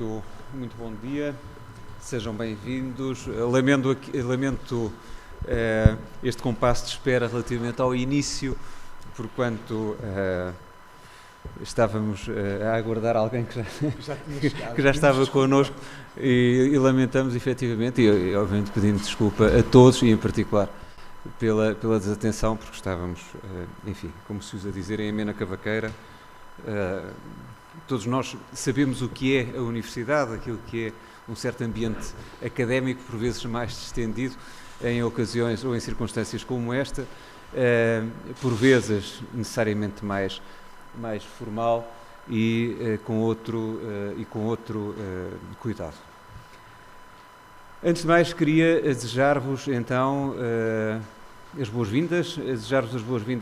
muito bom dia, sejam bem-vindos. Lamento este compasso de espera relativamente ao início, porquanto estávamos a aguardar alguém que já estava connosco e lamentamos efetivamente, e obviamente pedindo desculpa a todos e em particular pela desatenção, porque estávamos, enfim, como se usa dizer, em amena cavaqueira. Todos nós sabemos o que é a universidade, aquilo que é um certo ambiente académico, por vezes mais distendido, em ocasiões ou em circunstâncias como esta, por vezes necessariamente mais formal e com outro cuidado. Antes de mais, queria desejar-vos então as boas-vindas,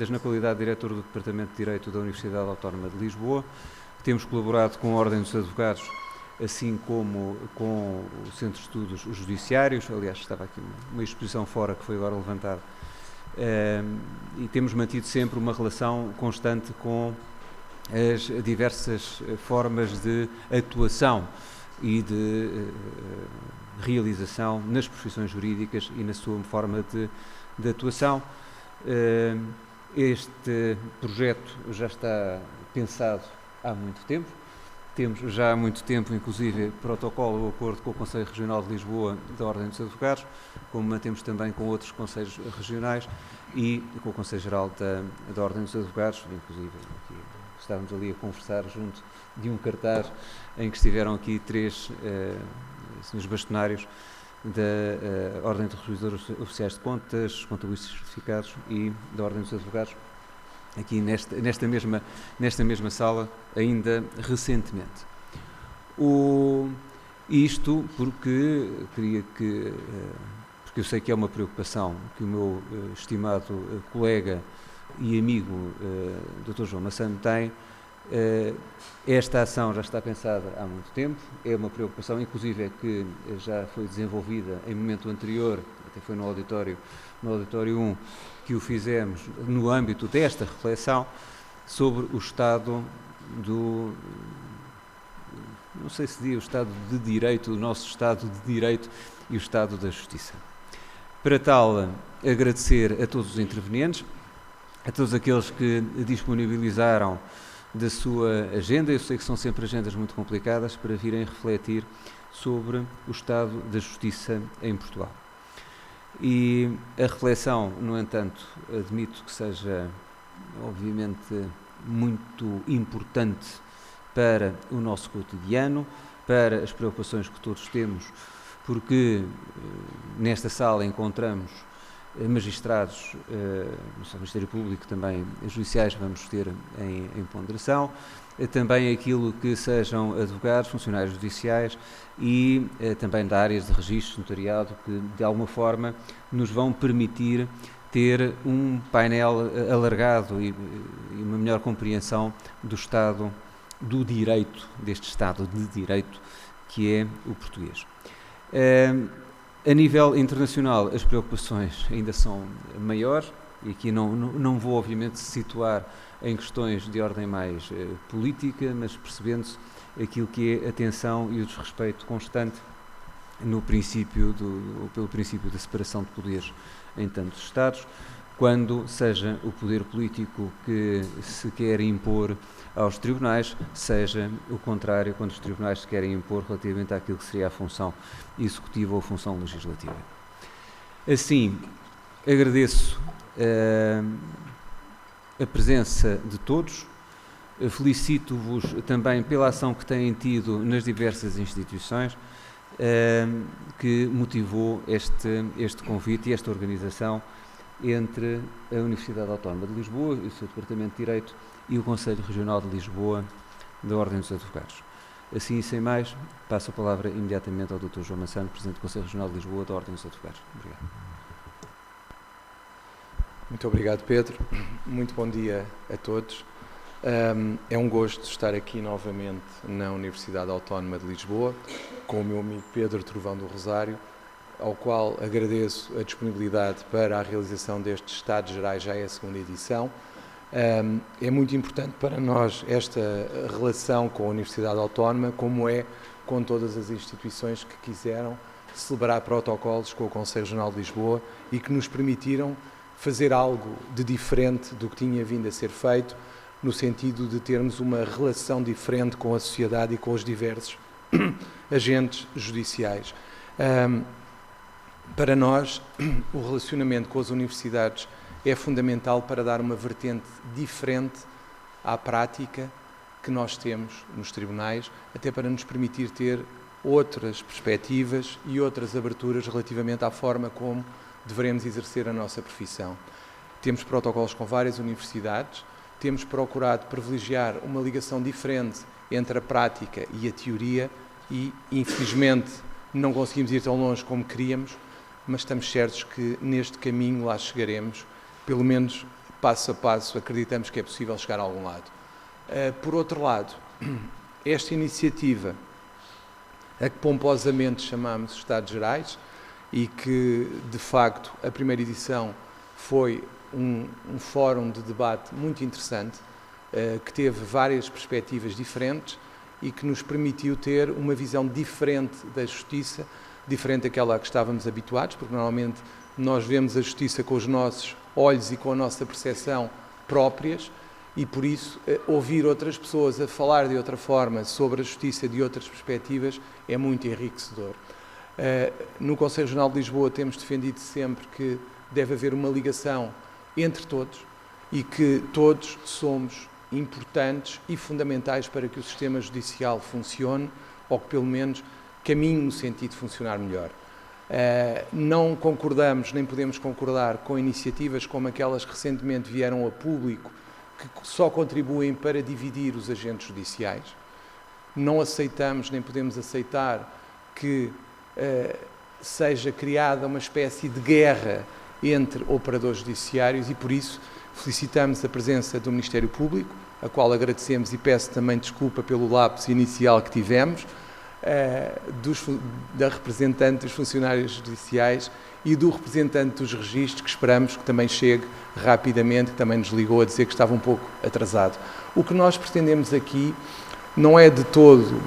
na qualidade de diretor do Departamento de Direito da Universidade Autónoma de Lisboa. Temos colaborado com a Ordem dos Advogados, assim como com o Centro de Estudos Judiciários. Aliás, estava aqui uma exposição fora que foi agora levantada. E temos mantido sempre uma relação constante com as diversas formas de atuação e de realização nas profissões jurídicas e na sua forma de atuação. Este projeto já está pensado há muito tempo. Temos já há muito tempo, inclusive, protocolo ou acordo com o Conselho Regional de Lisboa da Ordem dos Advogados, como mantemos também com outros conselhos regionais e com o Conselho Geral da Ordem dos Advogados, inclusive aqui, estávamos ali a conversar junto de um cartaz em que estiveram aqui três senhores bastonários da Ordem de Revisores Oficiais de Contas, contabilistas certificados e da Ordem dos Advogados, aqui nesta mesma sala, ainda recentemente. Isto porque porque eu sei que é uma preocupação que o meu estimado colega e amigo Dr. João Massano tem. Esta ação já está pensada há muito tempo, é uma preocupação, inclusive, que já foi desenvolvida em momento anterior, até foi no auditório 1, que o fizemos no âmbito desta reflexão sobre o estado não sei se diz o estado de direito, o nosso estado de direito e o estado da justiça. Para tal, agradecer a todos os intervenientes, a todos aqueles que disponibilizaram da sua agenda. Eu sei que são sempre agendas muito complicadas para virem refletir sobre o estado da justiça em Portugal. E a reflexão, no entanto, admito que seja, obviamente, muito importante para o nosso cotidiano, para as preocupações que todos temos, porque nesta sala encontramos magistrados, no Ministério Público, também judiciais, vamos ter em ponderação, também aquilo que sejam advogados, funcionários judiciais e também da áreas de registro, notariado, que de alguma forma nos vão permitir ter um painel alargado e uma melhor compreensão do estado do direito, deste estado de direito que é o português. A nível internacional, as preocupações ainda são maiores, e aqui não vou, obviamente, situar em questões de ordem mais política, mas percebendo-se aquilo que é a tensão e o desrespeito constante pelo princípio da separação de poderes em tantos Estados, quando seja o poder político que se quer impor aos tribunais, seja o contrário, quando os tribunais se querem impor relativamente àquilo que seria a função executiva ou a função legislativa. Assim, agradeço a presença de todos, felicito-vos também pela ação que têm tido nas diversas instituições que motivou este convite e esta organização entre a Universidade Autónoma de Lisboa e o seu Departamento de Direito e o Conselho Regional de Lisboa da Ordem dos Advogados. Assim, sem mais, passo a palavra imediatamente ao Dr. João Massano, Presidente do Conselho Regional de Lisboa da Ordem dos Advogados. Obrigado. Muito obrigado, Pedro. Muito bom dia a todos. É um gosto estar aqui novamente na Universidade Autónoma de Lisboa, com o meu amigo Pedro Trovão do Rosário, ao qual agradeço a disponibilidade para a realização destes Estados Gerais, já é a segunda edição, É muito importante para nós esta relação com a Universidade Autónoma, como é com todas as instituições que quiseram celebrar protocolos com o Conselho Regional de Lisboa e que nos permitiram fazer algo de diferente do que tinha vindo a ser feito, no sentido de termos uma relação diferente com a sociedade e com os diversos agentes judiciais. Para nós, o relacionamento com as universidades é fundamental para dar uma vertente diferente à prática que nós temos nos tribunais, até para nos permitir ter outras perspectivas e outras aberturas relativamente à forma como devemos exercer a nossa profissão. Temos protocolos com várias universidades, temos procurado privilegiar uma ligação diferente entre a prática e a teoria e, infelizmente, não conseguimos ir tão longe como queríamos, mas estamos certos que neste caminho lá chegaremos, pelo menos passo a passo, acreditamos que é possível chegar a algum lado. Por outro lado, esta iniciativa, a que pomposamente chamamos Estados Gerais, e que, de facto, a primeira edição foi um fórum de debate muito interessante, que teve várias perspectivas diferentes e que nos permitiu ter uma visão diferente da justiça, diferente daquela a que estávamos habituados, porque normalmente nós vemos a justiça com os nossos olhos e com a nossa percepção próprias, e por isso ouvir outras pessoas a falar de outra forma sobre a justiça de outras perspectivas é muito enriquecedor. No Conselho Regional de Lisboa temos defendido sempre que deve haver uma ligação entre todos e que todos somos importantes e fundamentais para que o sistema judicial funcione, ou que pelo menos caminhe no sentido de funcionar melhor. Não concordamos, nem podemos concordar com iniciativas como aquelas que recentemente vieram a público, que só contribuem para dividir os agentes judiciais. Não aceitamos, nem podemos aceitar que seja criada uma espécie de guerra entre operadores judiciários e, por isso, felicitamos a presença do Ministério Público, a qual agradecemos e peço também desculpa pelo lapso inicial que tivemos, da representante dos funcionários judiciais e do representante dos registros, que esperamos que também chegue rapidamente, que também nos ligou a dizer que estava um pouco atrasado. O que nós pretendemos aqui não é de todo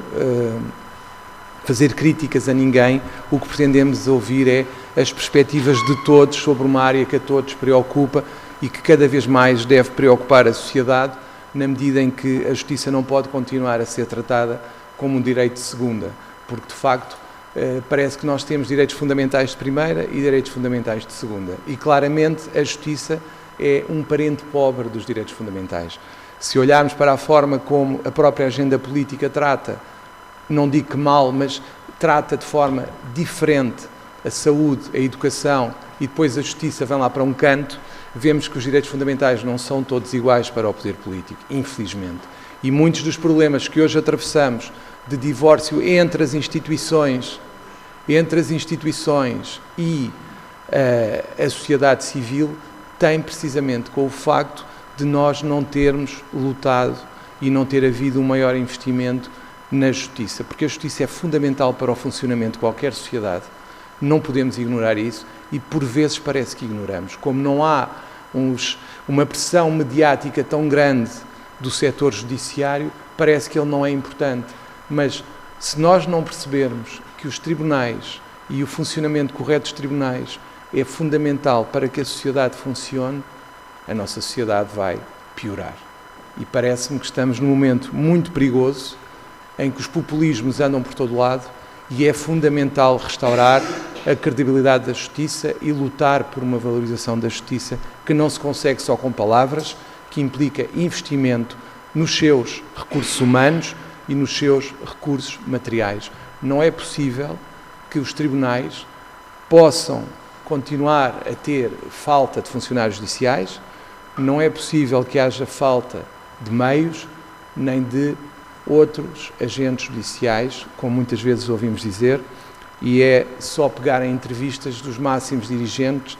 fazer críticas a ninguém, o que pretendemos ouvir é as perspectivas de todos sobre uma área que a todos preocupa e que cada vez mais deve preocupar a sociedade, na medida em que a justiça não pode continuar a ser tratada como um direito de segunda, porque de facto parece que nós temos direitos fundamentais de primeira e direitos fundamentais de segunda, e claramente a justiça é um parente pobre dos direitos fundamentais. Se olharmos para a forma como a própria agenda política trata, não digo que mal, mas trata de forma diferente a saúde, a educação e depois a justiça vem lá para um canto, vemos que os direitos fundamentais não são todos iguais para o poder político, infelizmente. E muitos dos problemas que hoje atravessamos de divórcio entre as instituições e a sociedade civil têm precisamente com o facto de nós não termos lutado e não ter havido um maior investimento na justiça, porque a justiça é fundamental para o funcionamento de qualquer sociedade. Não podemos ignorar isso e por vezes parece que ignoramos. Como não há uma pressão mediática tão grande do setor judiciário, parece que ele não é importante. Mas se nós não percebermos que os tribunais e o funcionamento correto dos tribunais é fundamental para que a sociedade funcione, a nossa sociedade vai piorar. E parece-me que estamos num momento muito perigoso em que os populismos andam por todo lado e é fundamental restaurar a credibilidade da justiça e lutar por uma valorização da justiça que não se consegue só com palavras, que implica investimento nos seus recursos humanos e nos seus recursos materiais. Não é possível que os tribunais possam continuar a ter falta de funcionários judiciais, não é possível que haja falta de meios, nem de outros agentes judiciais, como muitas vezes ouvimos dizer, e é só pegar em entrevistas dos máximos dirigentes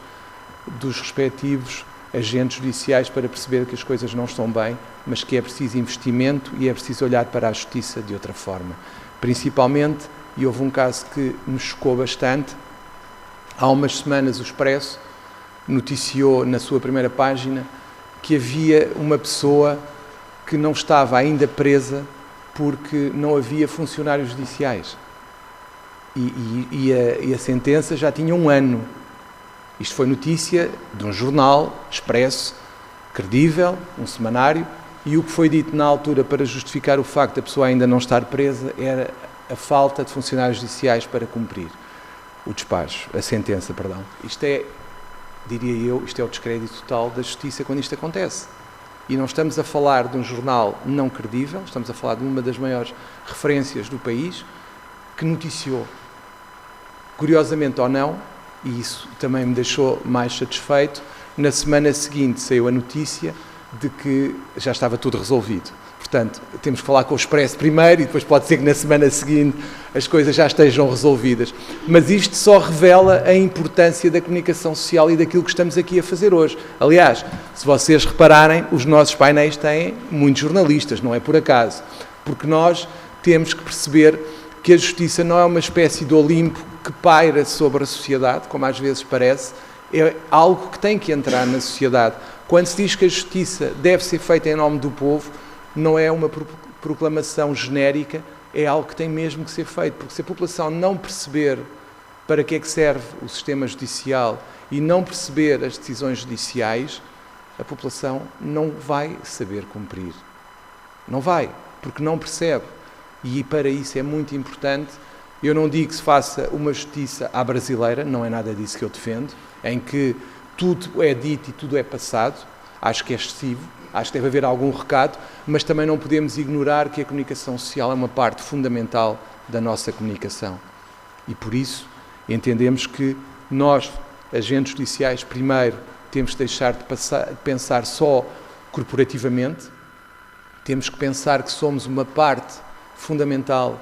dos respectivos agentes judiciais para perceber que as coisas não estão bem, mas que é preciso investimento e é preciso olhar para a justiça de outra forma. Principalmente, e houve um caso que me chocou bastante, há umas semanas o Expresso noticiou na sua primeira página que havia uma pessoa que não estava ainda presa porque não havia funcionários judiciais. E a sentença já tinha 1 ano. Isto foi notícia de um jornal, Expresso, credível, um semanário, e o que foi dito na altura para justificar o facto da pessoa ainda não estar presa era a falta de funcionários judiciais para cumprir o despacho, a sentença, perdão. Isto é, diria eu, isto é o descrédito total da justiça quando isto acontece. E não estamos a falar de um jornal não credível, estamos a falar de uma das maiores referências do país que noticiou. Curiosamente ou não, e isso também me deixou mais satisfeito, na semana seguinte saiu a notícia de que já estava tudo resolvido. Portanto, temos que falar com o Expresso primeiro e depois pode ser que na semana seguinte as coisas já estejam resolvidas. Mas isto só revela a importância da comunicação social e daquilo que estamos aqui a fazer hoje. Aliás, se vocês repararem, os nossos painéis têm muitos jornalistas, não é por acaso. Porque nós temos que perceber que a justiça não é uma espécie de Olimpo que paira sobre a sociedade, como às vezes parece, é algo que tem que entrar na sociedade. Quando se diz que a justiça deve ser feita em nome do povo, não é uma proclamação genérica, é algo que tem mesmo que ser feito, porque se a população não perceber para que é que serve o sistema judicial e não perceber as decisões judiciais, a população não vai saber cumprir. Não vai, porque não percebe. E para isso é muito importante. Eu não digo que se faça uma justiça à brasileira, não é nada disso que eu defendo, em que tudo é dito e tudo é passado. Acho que é excessivo, acho que deve haver algum recado, mas também não podemos ignorar que a comunicação social é uma parte fundamental da nossa comunicação. E por isso entendemos que nós, agentes judiciais, primeiro temos que deixar de pensar só corporativamente, temos que pensar que somos uma parte fundamental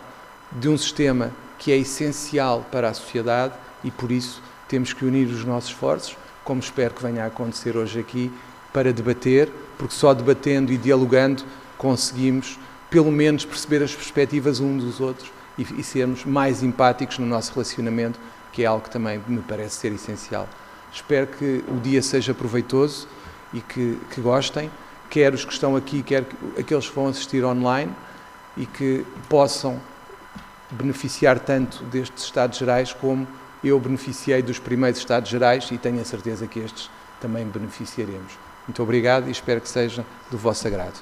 de um sistema que é essencial para a sociedade e por isso temos que unir os nossos esforços, como espero que venha a acontecer hoje aqui, para debater, porque só debatendo e dialogando conseguimos, pelo menos, perceber as perspectivas uns dos outros e sermos mais empáticos no nosso relacionamento, que é algo que também me parece ser essencial. Espero que o dia seja proveitoso e que gostem, quer os que estão aqui, quer aqueles que vão assistir online, e que possam beneficiar tanto destes Estados Gerais como eu beneficiei dos primeiros Estados Gerais e tenho a certeza que estes também beneficiaremos. Muito obrigado e espero que seja do vosso agrado.